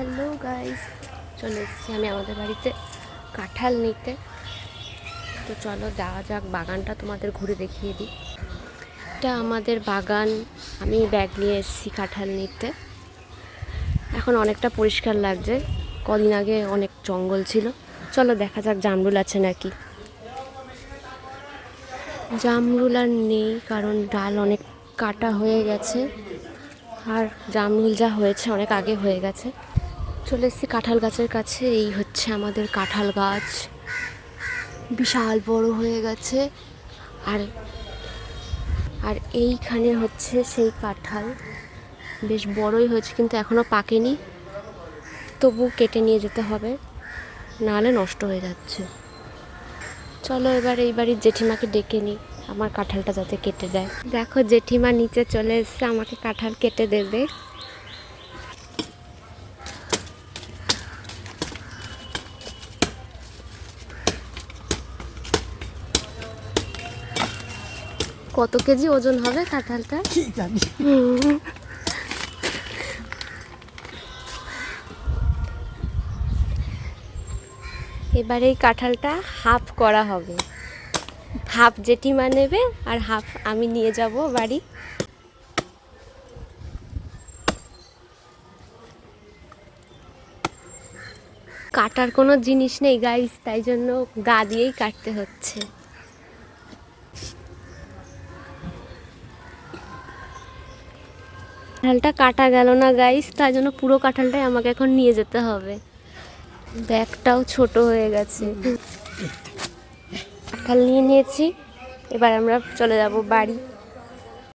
Hello guys, চলে এসেছি আমি আমাদের বাড়িতে কাঁঠাল নিতে। তো চলো যাওয়া যাক, বাগানটা তোমাদের ঘুরে দেখিয়ে দিই। এটা আমাদের বাগান, আমি ব্যাগ নিয়ে এসেছি কাঁঠাল নিতে। এখন অনেকটা পরিষ্কার লাগছে, কদিন আগে অনেক জঙ্গল ছিল। চলো দেখা যাক জামরুল আছে নাকি। জামরুল আর নেই, কারণ ডাল অনেক কাটা হয়ে গেছে, আর জামরুল যা হয়েছে অনেক আগে হয়ে গেছে। চলে এসেছি কাঁঠাল গাছের কাছে। এই হচ্ছে আমাদের কাঁঠাল গাছ, বিশাল বড় হয়ে গেছে। আর আর এইখানে হচ্ছে সেই কাঁঠাল, বেশ বড়ই হয়েছে কিন্তু এখনও পাকেনি, তবু কেটে নিয়ে যেতে হবে, নাহলে নষ্ট হয়ে যাচ্ছে। চলো এবার এই বাড়ির জেঠিমাকে ডেকে নিই, আমার কাঁঠালটা যাতে কেটে দেয়। দেখো জেঠিমা নিচে চলে এসছে, আমাকে কাঁঠাল কেটে দেবে। কত কেজি ওজন হবে কাঁঠালটা? এবার এই কাঁঠালটা হাফ করা হবে, হাফ জেঠিমা নেবে আর হাফ আমি নিয়ে যাব বাড়ি। কাটার কোনো জিনিস নেই গাইস, তাই জন্য গা দিয়েই কাটতে হচ্ছে। কাঁঠালটা কাটা গেল না গাইস, তাই জন্য পুরো কাঁঠালটাই আমাকে এখন নিয়ে যেতে হবে। ব্যাগটাও ছোট হয়ে গেছে। কাঁঠাল নিয়ে নিয়েছি, এবার আমরা চলে যাব বাড়ি।